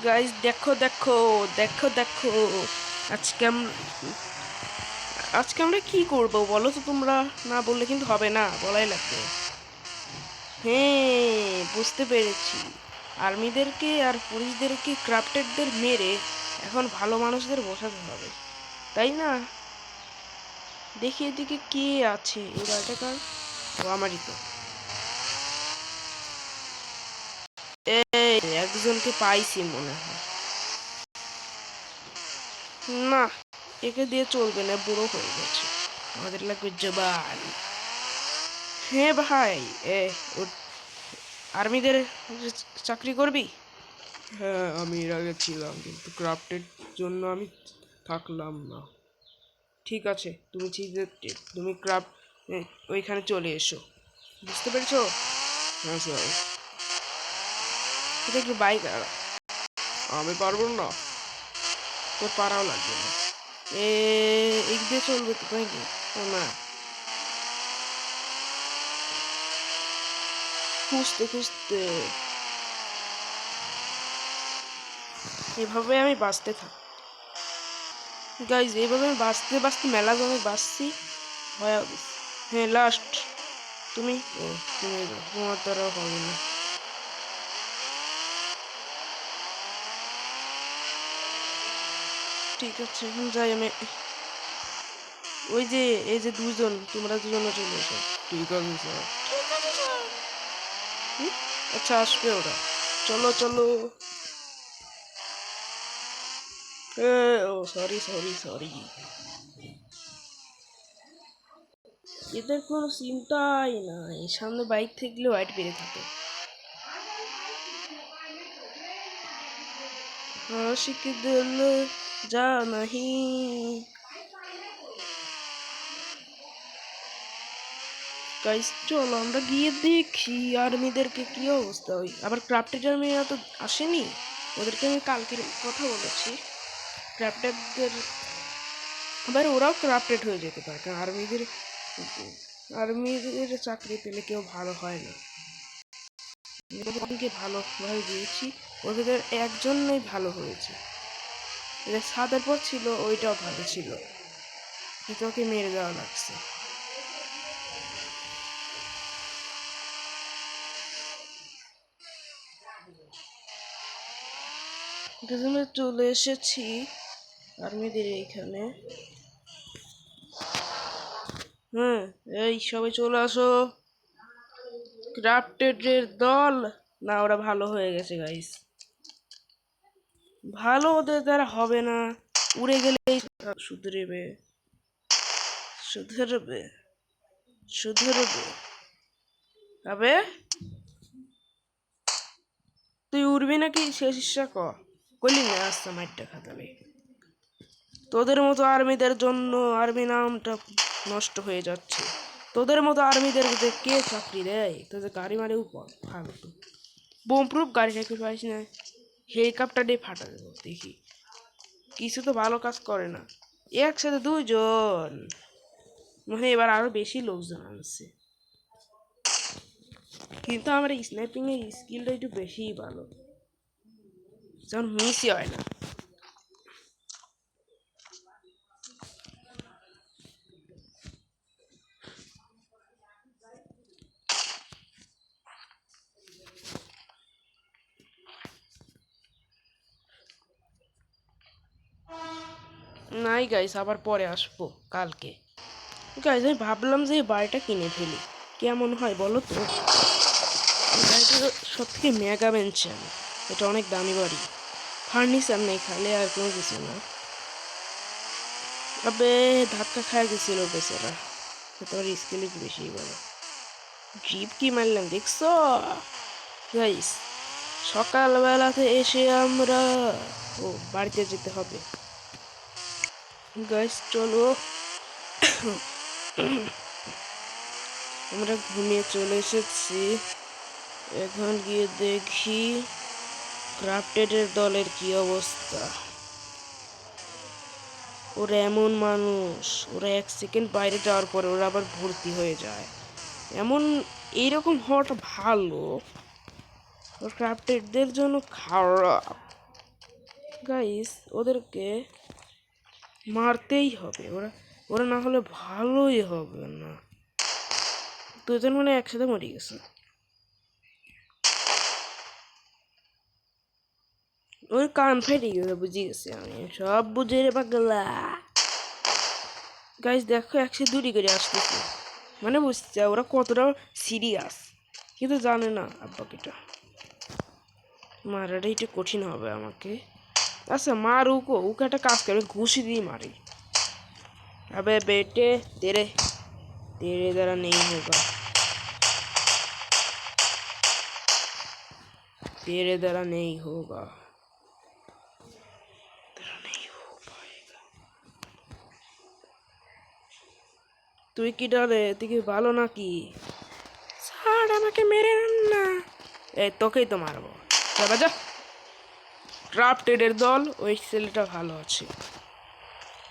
Guys দেখো দেখো দেখো দেখো আজকে আজকে আমরা কি করব বলো তো তোমরা? না বললে কিন্তু হবে না, বলাই লাগবে। হ্যাঁ, বুঝতে পেরেছি। আর্মিদেরকে আর পুলিশদেরকে ক্রাফটেডদের মেরে এখন ভালো মানুষদের বসাতে হবে, তাই না? দেখি এদিকে কে আছে এই বাড়িটাকার। ও আমারই তো। এই একজনকে পাইছি মনে হয়। না, একে দিয়ে চলবে না, বুড়ো হয়ে গেছে। আমাদের লাগবে জবান। হ্যাঁ ভাই, এ আর্মিদের চাকরি করবি? হ্যাঁ, আমি এর আগে ছিলাম, কিন্তু ক্রাফটের জন্য আমি থাকলাম না। ঠিক আছে, তুমি ক্রাফট ওইখানে চলে এসো। বুঝতে পেরেছো? হ্যাঁ স্যার। এটা একটু বাইক আর আমি পারবো না, তোর পারাও লাগবে না। এই দিয়ে চলবে তো নাকি? না, খুঁজতে খুঁজতে এভাবে আমি বাঁচতে থাকি। গাইজ, এইভাবে আমি বাঁচতে বাঁচতে মেলা জমে বাঁচছি। হ্যাঁ, লাস্ট তুমি। ও, তুমি তোমার দ্বারা হবে না। ঠিক আছে, এখন যাই আমি। ওই যে এই যে দুজন, তোমরা দুজনে চলে এসো। ঠিক আছে স্যার। আচ্ছা, আসবে ওরা। চলো চলো। ও সরি সরি সরি। এদের কোনো চিন্তাই নাই, সামনে বাইক থাকলে হোয়াইট বেড়ে থাকে। आशिक दिल जा नहीं। গাইস চলো আমরা গিয়ে দেখি আর্মিদেরকে কি অবস্থা। ওই আবার ক্রাফটেড আর্মিরা তো আসেনি, ওদেরকে আমি কালকে কথা বলেছি। ক্রাফটেডদের আবার ওরাও ক্রাফটেড হয়ে যেতে পারে, কারণ আর্মিদের চাকরি পেলে কেউ ভালো হয় না। অনেকে ভালোভাবে দিয়েছি, ওদের একজনই ভালো হয়েছে। এটা ছাদের পর ছিল, ওইটাও ভালো ছিল, কিন্তু ওকে মেরে দেওয়া লাগছে। চলে এসেছি আর্মিদের এইখানে। হ্যাঁ, এই সবাই চলে আসো। ক্রাফটেডের দল। না, ওরা ভালো হয়ে গেছে গাইস। ভালো ওদের দ্বারা হবে না, উড়ে গেলেই শুধরেবে শুধরবে শুধরবে। তবে তুই উড়বি নাকি শেষ ইচ্ছা কলি না, আসতে মাইরটা খাতাবে। তোদের মতো আর্মিদের জন্য আর্মি নামটা নষ্ট হয়ে যাচ্ছে। তোদের মতো আর্মিদের কে চাকরি দেয়? তোদের গাড়ি মারে উপর ফালতু। বোম প্রুফ গাড়ি রাখতে পারিস না, হেলিকপ্টার দিয়ে ফাটা দেবো দেখি। কিছু তো ভালো কাজ করে না। একসাথে দুজন, মানে এবার আরো বেশি লোকজন আসছে। কিন্তু আমার স্নাইপিং এর স্কিলটা একটু বেশিই ভালো, যেমন মিসই হয় না। নাই গাইস, আবার পরে আসবো কালকে। গাইস, আমি ভাবলাম যে এই বাড়িটা কিনে ফেলি, কেমন হয় বলো তো? বাড়িটা সব থেকে মেগা মেনশন, এটা অনেক দামি বাড়ি। ফার্নিচার নেই, খালি আর কোনো কিছু না। আবে ধাক্কা খায় গেছিল বেচারা, তোমার স্কেল একটু বেশি বলো। জিপ কি মারলাম দেখছো গাইস? সকালবেলাতে এসে আমরা বাড়িতে যেতে হবে। গাইস চলো, আমরা ঘুমিয়ে চলে এসেছি। এখন গিয়ে দেখি ক্রাফটেডের দলের কি অবস্থা। ওরা এমন মানুষ, ওরা 1 সেকেন্ড বাইরে যাওয়ার পরে ওরা আবার ভর্তি হয়ে যায়। এমন এইরকম হওয়াটা ভালো, ক্রাফটেডদের জন্য খারাপ। গাইস ওদেরকে মারতেই হবে, ওরা ওরা না হলে ভালোই হবে না। দুজন মানে একসাথে মরে গেছে। ওর কান ফেটে গেছে, বুঝে গেছি আমি, সব বুঝে রে পাগলা। গাইস দেখো একসাথে দুটি করে আসতেছে, মানে বুঝছে ওরা কতটা সিরিয়াস, কিন্তু জানে না আব্বাকিটা মারাটা একটু কঠিন হবে আমাকে। আচ্ছা মার উকো উকে একটা কাজ করে ঘুষি দিয়ে মারি। अबे बेटे तेरे तेरे द्वारा नहीं होगा, तेरे द्वारा नहीं होगा, तेरा नहीं हो पाएगा। তুই কি ডরে? তুই কি ভালো নাকি? ছাড় আমাকে, মেরে না। এই তোকেই তো মারবো, যা বাজা। ক্রাফটেডের দল, ওই ছেলেটা ভালো আছে,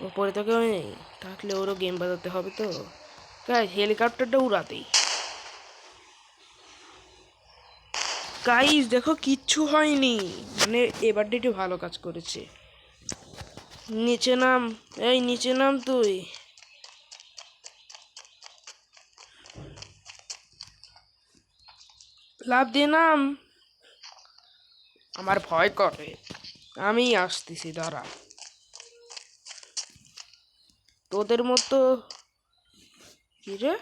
ওপরে তো কেউ নেই, থাকলে ওরও গেম বাজাতে হবে তো। গাইস হেলিকপ্টারটা উড়াতেই। গাইস দেখো কিচ্ছু হয়নি, মানে এবার একটু ভালো কাজ করেছে। নিচে নাম, এই নিচে নাম তুই। লাভ দিয়ে নাম। আমার ভয় করে, আমি আসতেছি দাঁড়া। তোদের মতো কি রে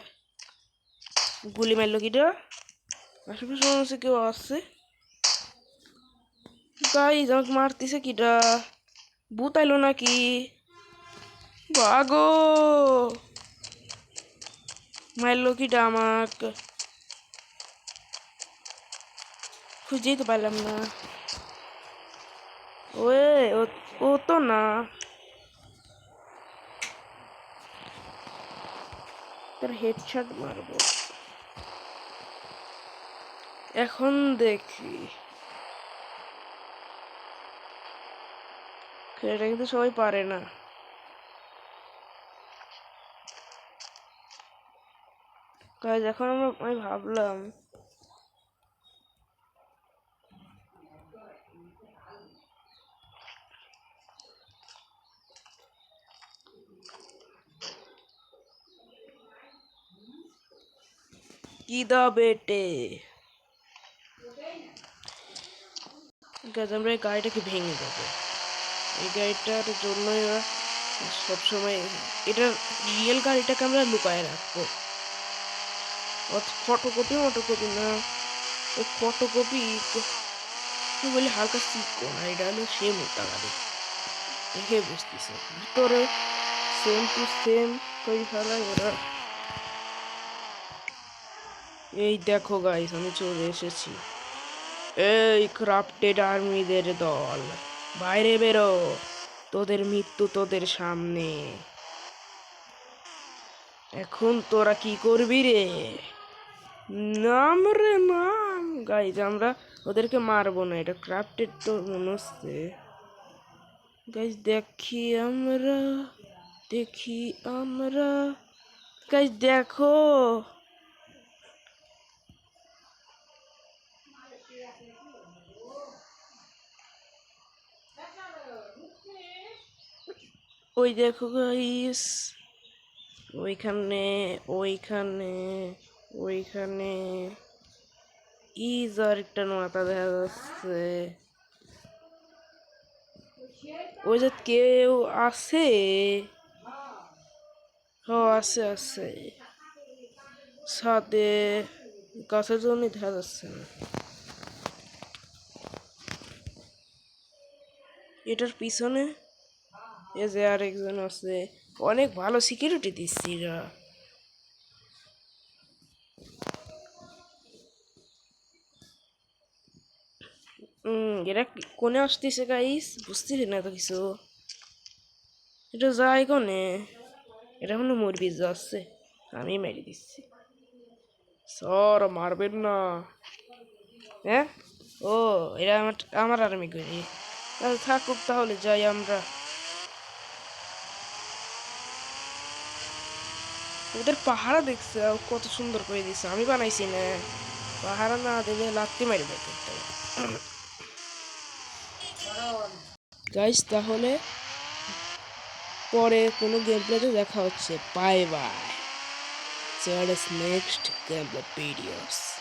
গুলি মারলো কি রে? আশেপাশে মনে হচ্ছে কেউ আসছে। গাইস আমাকে মারতেছে কিটা, ভূত আইলো নাকি? বাগো মারলো কিটা আমাকে, খুঁজেই তো পারলাম না। ওয়ে ও তো না, তার হেডশট মারবো এখন, দেখি। এটা কিন্তু সবাই পারে না। গাইস এখন আমি ভাবলাম কি দা বেটে। গাইস আমরা এই গাড়িটাকে ভেঙে দেবো, এই গাড়িটার জন্যই ওরা সবসময়, এটা রিয়েল গাড়িটাকে আমরা লুকায় রাখবো। ফটোকপি মটোকপি না, ওই ফটোকপি বলে হালকা চিকন, আর এটা হলো সে মোটা গাড়ি, দেখে বুঝতেছে ভিতরে সেম টু সেম করে ফেলায় ওরা। এই দেখো গাইস আমি চলে এসেছি, এই ক্রাফটেড আর্মিদের দল বাইরে বেরো, তোদের মৃত্যু তোদের সামনে। এখন তোরা কি করবি রে? নাম রে নাম। গাইজ আমরা ওদেরকে মারবো না, এটা ক্রাফটেড তো মনে হচ্ছে। গাইজ দেখি আমরা গাইজ দেখো, ওই দেখো গাইস, ওইখানে ওইখানে ওইখানে ইজ আর একটা মাথা দেখা যাচ্ছে। ওই যে কেউ আছে, আছে আছে সাথে, গাছের জন্য দেখা যাচ্ছে না। এটার পিছনে এ যে আর একজন আছে, অনেক ভালো সিকিউরিটি দিচ্ছি এরা। এরা কোনে আসতেছে গাইস, বুঝতেছি না তো কিছু। এটা যায় কোনে, এটা মনে মরবি যাচ্ছে, আমি মেরে দিচ্ছি। সর মারবেন না। হ্যাঁ ও এরা আমার আর্মি করি, থাকুক তাহলে যাই আমরা। ওদের পাহারা দেখছে কত সুন্দর করে দিচ্ছে, আমি বানাইছি না, পাহারা না দিলে লাত্তি মারি দেয়। গাইস তাহলে পরে কোনো গেম প্লেতে দেখা হচ্ছে। Bye bye. See you next gameplay videos.